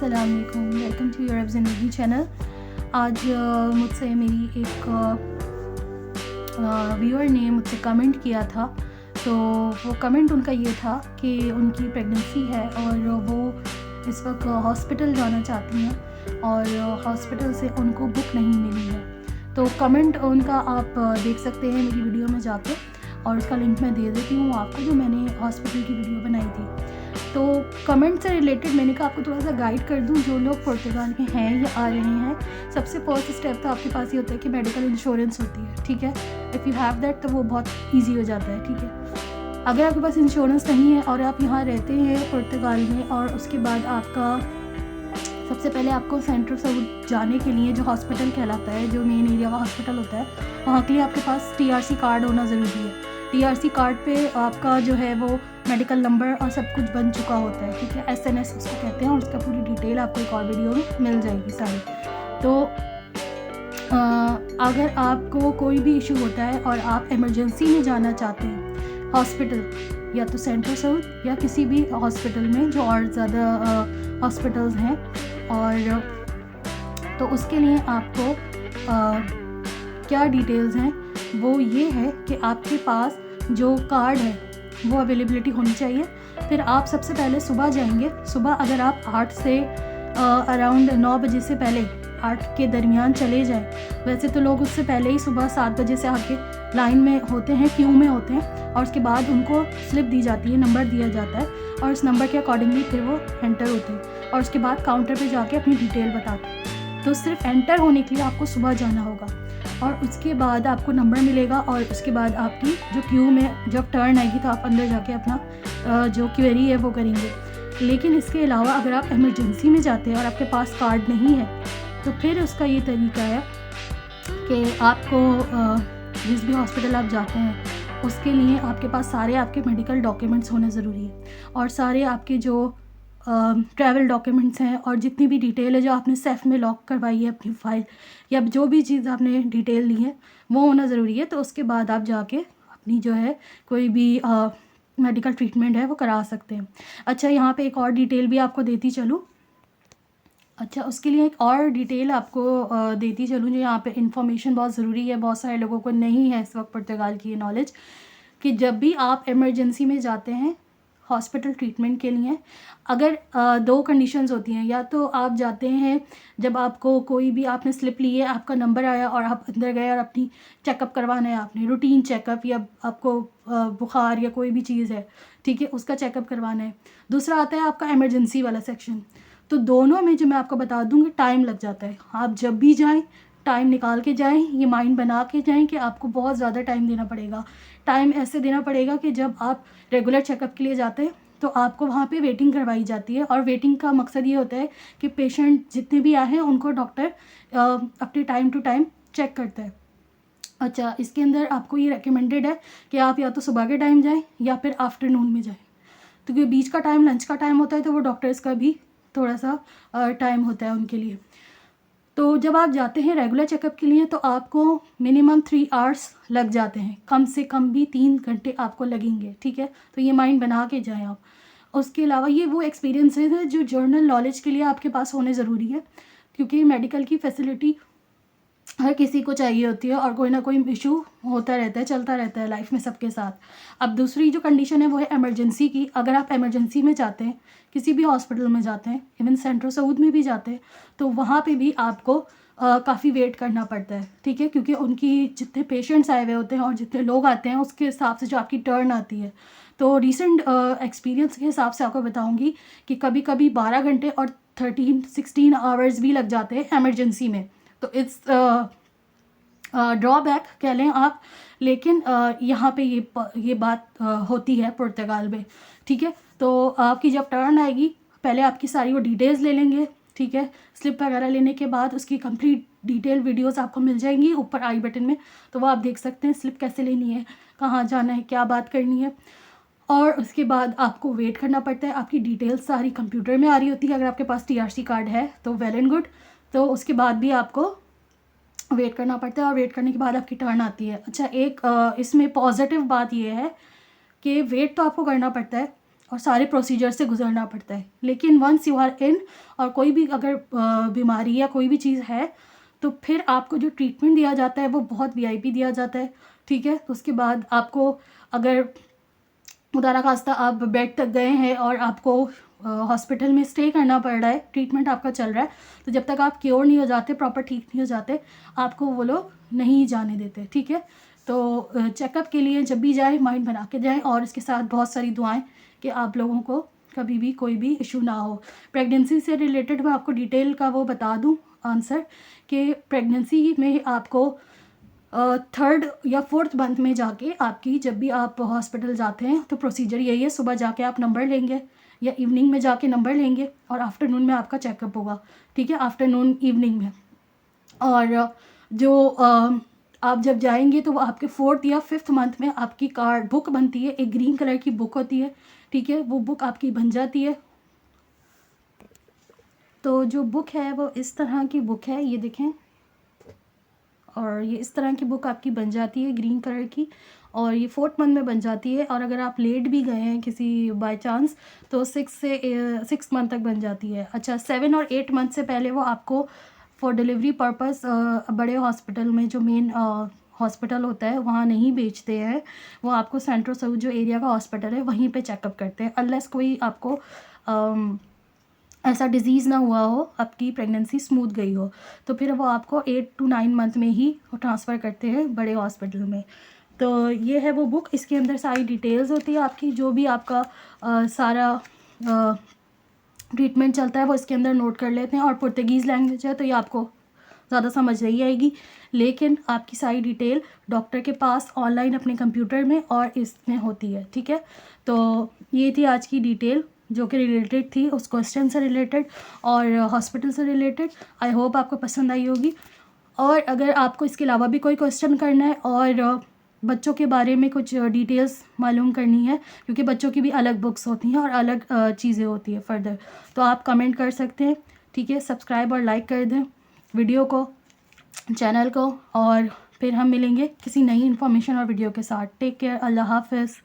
अस्सलाम वालेकुम, welcome to your ज़िंदगी चैनल। आज मुझसे मेरी एक व्यूअर ने मुझसे कमेंट किया था। तो वो कमेंट उनका ये था कि उनकी प्रेगनेंसी है और वो इस वक्त हॉस्पिटल जाना चाहती हैं और हॉस्पिटल से उनको बुक नहीं मिली है। तो कमेंट उनका आप देख सकते हैं मेरी वीडियो में जाके, और उसका लिंक मैं दे देती हूँ आपको, जो मैंने हॉस्पिटल की वीडियो बनाई थी। तो कमेंट से रिलेटेड मैंने कहा आपको थोड़ा सा गाइड कर दूं, जो लोग पुर्तगाल में हैं या आ रहे हैं। सबसे फर्स्ट स्टेप तो आपके पास ये होता है कि मेडिकल इंश्योरेंस होती है, ठीक है। इफ़ यू हैव दैट तो वो बहुत ईजी हो जाता है, ठीक है। अगर आपके पास इंश्योरेंस नहीं है और आप यहाँ रहते हैं पुर्तगाल में, और उसके बाद आपका सबसे पहले आपको सेंटर साउथ जाने के लिए जो हॉस्पिटल कहलाता है, जो मेन एरिया का हॉस्पिटल होता है, वहाँ के लिए आपके पास TRC कार्ड होना ज़रूरी है। TRC कार्ड पे आपका जो है वो मेडिकल नंबर और सब कुछ बन चुका होता है, ठीक है। SNS उसको कहते हैं, और उसका पूरी डिटेल आपको एक और वीडियो में मिल जाएगी सारी। तो अगर आपको कोई भी इशू होता है और आप इमरजेंसी में जाना चाहते हैं हॉस्पिटल, या तो सेंटर साउथ या किसी भी हॉस्पिटल में जो और ज़्यादा हॉस्पिटल्स हैं, और तो उसके लिए आपको क्या डिटेल्स हैं वो ये है कि आपके पास जो कार्ड है वो अवेलेबिलिटी होनी चाहिए। फिर आप सबसे पहले सुबह जाएंगे। सुबह अगर आप 8 से अराउंड 9 बजे से पहले, 8 के दरमियान चले जाएं। वैसे तो लोग उससे पहले ही सुबह 7 बजे से आके लाइन में होते हैं, क्यू में होते हैं, और उसके बाद उनको स्लिप दी जाती है, नंबर दिया जाता है, और उस नंबर के अकॉर्डिंगली फिर वो एंटर होते हैं, और उसके बाद काउंटर पर जाके अपनी डिटेल बताते हैं। तो सिर्फ एंटर होने के लिए आपको सुबह जाना होगा, और उसके बाद आपको नंबर मिलेगा, और उसके बाद आपकी जो क्यू में जब टर्न आएगी तो आप अंदर जाके अपना जो क्वेरी है वो करेंगे। लेकिन इसके अलावा अगर आप इमरजेंसी में जाते हैं और आपके पास कार्ड नहीं है, तो फिर उसका ये तरीका है कि आपको जिस भी हॉस्पिटल आप जाते हैं उसके लिए आपके पास सारे आपके मेडिकल डॉक्यूमेंट्स होने ज़रूरी है, और सारे आपके जो ट्रैवल डॉक्यूमेंट्स हैं, और जितनी भी डिटेल है जो आपने सेफ में लॉक करवाई है अपनी फ़ाइल, या जो भी चीज़ आपने डिटेल ली है वो होना ज़रूरी है। तो उसके बाद आप जाके अपनी जो है कोई भी मेडिकल ट्रीटमेंट है वो करा सकते हैं। अच्छा, यहाँ पे एक और डिटेल भी आपको देती चलूँ। अच्छा, उसके लिए एक और डिटेल आपको देती चलूँ, जो यहाँ पे इंफॉर्मेशन बहुत ज़रूरी है, बहुत सारे लोगों को नहीं है इस वक्त पुर्तगाल की ये नॉलेज, कि जब भी आप इमरजेंसी में जाते हैं हॉस्पिटल ट्रीटमेंट के लिए, अगर 2 कंडीशंस होती हैं। या तो आप जाते हैं जब आपको कोई भी, आपने स्लिप ली है, आपका नंबर आया और आप अंदर गए और अपनी चेकअप करवाना है, आपने रूटीन चेकअप, या आपको बुखार या कोई भी चीज़ है, ठीक है, उसका चेकअप करवाना है। दूसरा आता है आपका इमरजेंसी वाला सेक्शन। तो दोनों में जो मैं आपको बता दूँगी टाइम लग जाता है। आप जब भी जाएँ टाइम निकाल के जाएं, ये माइंड बना के जाएं कि आपको बहुत ज़्यादा टाइम देना पड़ेगा। टाइम ऐसे देना पड़ेगा कि जब आप रेगुलर चेकअप के लिए जाते हैं तो आपको वहाँ पे वेटिंग करवाई जाती है, और वेटिंग का मकसद ये होता है कि पेशेंट जितने भी आए हैं उनको डॉक्टर अपने टाइम टू टाइम चेक करता है। अच्छा, इसके अंदर आपको ये रिकमेंडेड है कि आप या तो सुबह के टाइम जाएँ या फिर आफ्टरनून में जाएँ, तो क्योंकि बीच का टाइम लंच का टाइम होता है, तो वो डॉक्टर्स का भी थोड़ा सा टाइम होता है उनके लिए। तो जब आप जाते हैं रेगुलर चेकअप के लिए तो आपको मिनिमम 3 आवर्स लग जाते हैं, कम से कम भी 3 घंटे आपको लगेंगे, ठीक है। तो ये माइंड बना के जाएं आप। उसके अलावा ये वो एक्सपीरियंसेस है जो जर्नल नॉलेज के लिए आपके पास होने ज़रूरी है, क्योंकि मेडिकल की फैसिलिटी हर किसी को चाहिए होती है, और कोई ना कोई इशू होता रहता है, चलता रहता है लाइफ में सबके साथ। अब दूसरी जो कंडीशन है वो है इमरजेंसी की। अगर आप इमरजेंसी में जाते हैं, किसी भी हॉस्पिटल में जाते हैं, इवन सेंट्रल साउथ में भी जाते हैं, तो वहाँ पे भी आपको काफ़ी वेट करना पड़ता है, ठीक है, क्योंकि उनकी जितने पेशेंट्स आए हुए होते हैं और जितने लोग आते हैं उसके हिसाब से जो आपकी टर्न आती है। तो रिसेंट एक्सपीरियंस के हिसाब से आपको बताऊँगी कि कभी कभी 12 घंटे और 13-16 आवर्स भी लग जाते हैं एमरजेंसी में। तो इट्स ड्रॉबैक कह लें आप, लेकिन यहाँ पे ये बात होती है पुर्तगाल में, ठीक है। तो आपकी जब टर्न आएगी, पहले आपकी सारी वो डिटेल्स ले लेंगे, ठीक है। स्लिप वगैरह लेने के बाद उसकी कंप्लीट डिटेल वीडियोस आपको मिल जाएंगी ऊपर आई बटन में, तो वो आप देख सकते हैं स्लिप कैसे लेनी है, कहाँ जाना है, क्या बात करनी है। और उसके बाद आपको वेट करना पड़ता है। आपकी डिटेल्स सारी कंप्यूटर में आ रही होती है, अगर आपके पास TRC कार्ड है तो वेल एंड गुड। तो उसके बाद भी आपको वेट करना पड़ता है, और वेट करने के बाद आपकी टर्न आती है। अच्छा, एक इसमें पॉजिटिव बात ये है कि वेट तो आपको करना पड़ता है, और सारे प्रोसीजर से गुजरना पड़ता है। लेकिन वंस यू आर इन, और कोई भी अगर बीमारी या कोई भी चीज़ है, तो फिर आपको जो ट्रीटमेंट दिया जाता है वो बहुत वीआईपी दिया जाता है, ठीक है। तो उसके बाद आपको अगर खुदा ना खास्ता आप बेड तक गए हैं और आपको हॉस्पिटल में स्टे करना पड़ रहा है, ट्रीटमेंट आपका चल रहा है, तो जब तक आप क्योर नहीं हो जाते, प्रॉपर ठीक नहीं हो जाते, आपको वो लोग नहीं जाने देते, ठीक है। तो चेकअप के लिए जब भी जाए माइंड बना के जाएँ, और इसके साथ बहुत सारी दुआएं कि आप लोगों को कभी भी कोई भी इशू ना हो। प्रेगनेंसी से रिलेटेड मैं आपको डिटेल का वो बता दूँ आंसर, कि प्रेगनेंसी में आपको 3rd या 4th मंथ में जाके आपकी, जब भी आप हॉस्पिटल जाते हैं तो प्रोसीजर यही है, सुबह जाके आप नंबर लेंगे या इवनिंग में जाके नंबर लेंगे, और आफ्टरनून में आपका चेकअप होगा, ठीक है, आफ्टरनून इवनिंग में। और जो आप जब जाएंगे तो वो आपके 4th या 5th मंथ में आपकी कार्ड बुक बनती है, एक ग्रीन कलर की बुक होती है, ठीक है, वो बुक आपकी बन जाती है। तो जो बुक है वो इस तरह की बुक है, ये देखें, और ये इस तरह की बुक आपकी बन जाती है ग्रीन कलर की, और ये 4th मंथ में बन जाती है। और अगर आप लेट भी गए हैं किसी बाय चांस, तो 6 मंथ तक बन जाती है। अच्छा, 7 और 8 मंथ से पहले वो आपको फॉर डिलीवरी पर्पस बड़े हॉस्पिटल में, जो मेन हॉस्पिटल होता है, वहाँ नहीं बेचते हैं, वो आपको सेंट्रो साउथ जो एरिया का हॉस्पिटल है वहीं पे चेकअप करते हैं, अनलेस कोई आपको ऐसा डिज़ीज़ ना हुआ हो, आपकी प्रेगनेंसी स्मूथ गई हो, तो फिर वो आपको 8 to 9 मंथ में ही ट्रांसफ़र करते हैं बड़े हॉस्पिटल में। तो ये है वो बुक, इसके अंदर सारी डिटेल्स होती है आपकी, जो भी आपका सारा ट्रीटमेंट चलता है वो इसके अंदर नोट कर लेते हैं। और पुर्तगीज़ लैंग्वेज है तो ये आपको ज़्यादा समझ नहीं आएगी, लेकिन आपकी सारी डिटेल डॉक्टर के पास ऑनलाइन अपने कंप्यूटर में और इसमें होती है, ठीक है। तो ये थी आज की डिटेल जो कि रिलेटेड थी उस क्वेश्चन से रिलेटेड और हॉस्पिटल से रिलेटेड। आई होप आपको पसंद आई होगी। और अगर आपको इसके अलावा भी कोई क्वेश्चन करना है और बच्चों के बारे में कुछ डिटेल्स मालूम करनी है, क्योंकि बच्चों की भी अलग बुक्स होती हैं और अलग चीज़ें होती हैं फर्दर, तो आप कमेंट कर सकते हैं, ठीक है। सब्सक्राइब और लाइक कर दें वीडियो को, चैनल को, और फिर हम मिलेंगे किसी नई इन्फॉर्मेशन और वीडियो के साथ। टेक केयर, अल्लाह हाफ़िज़।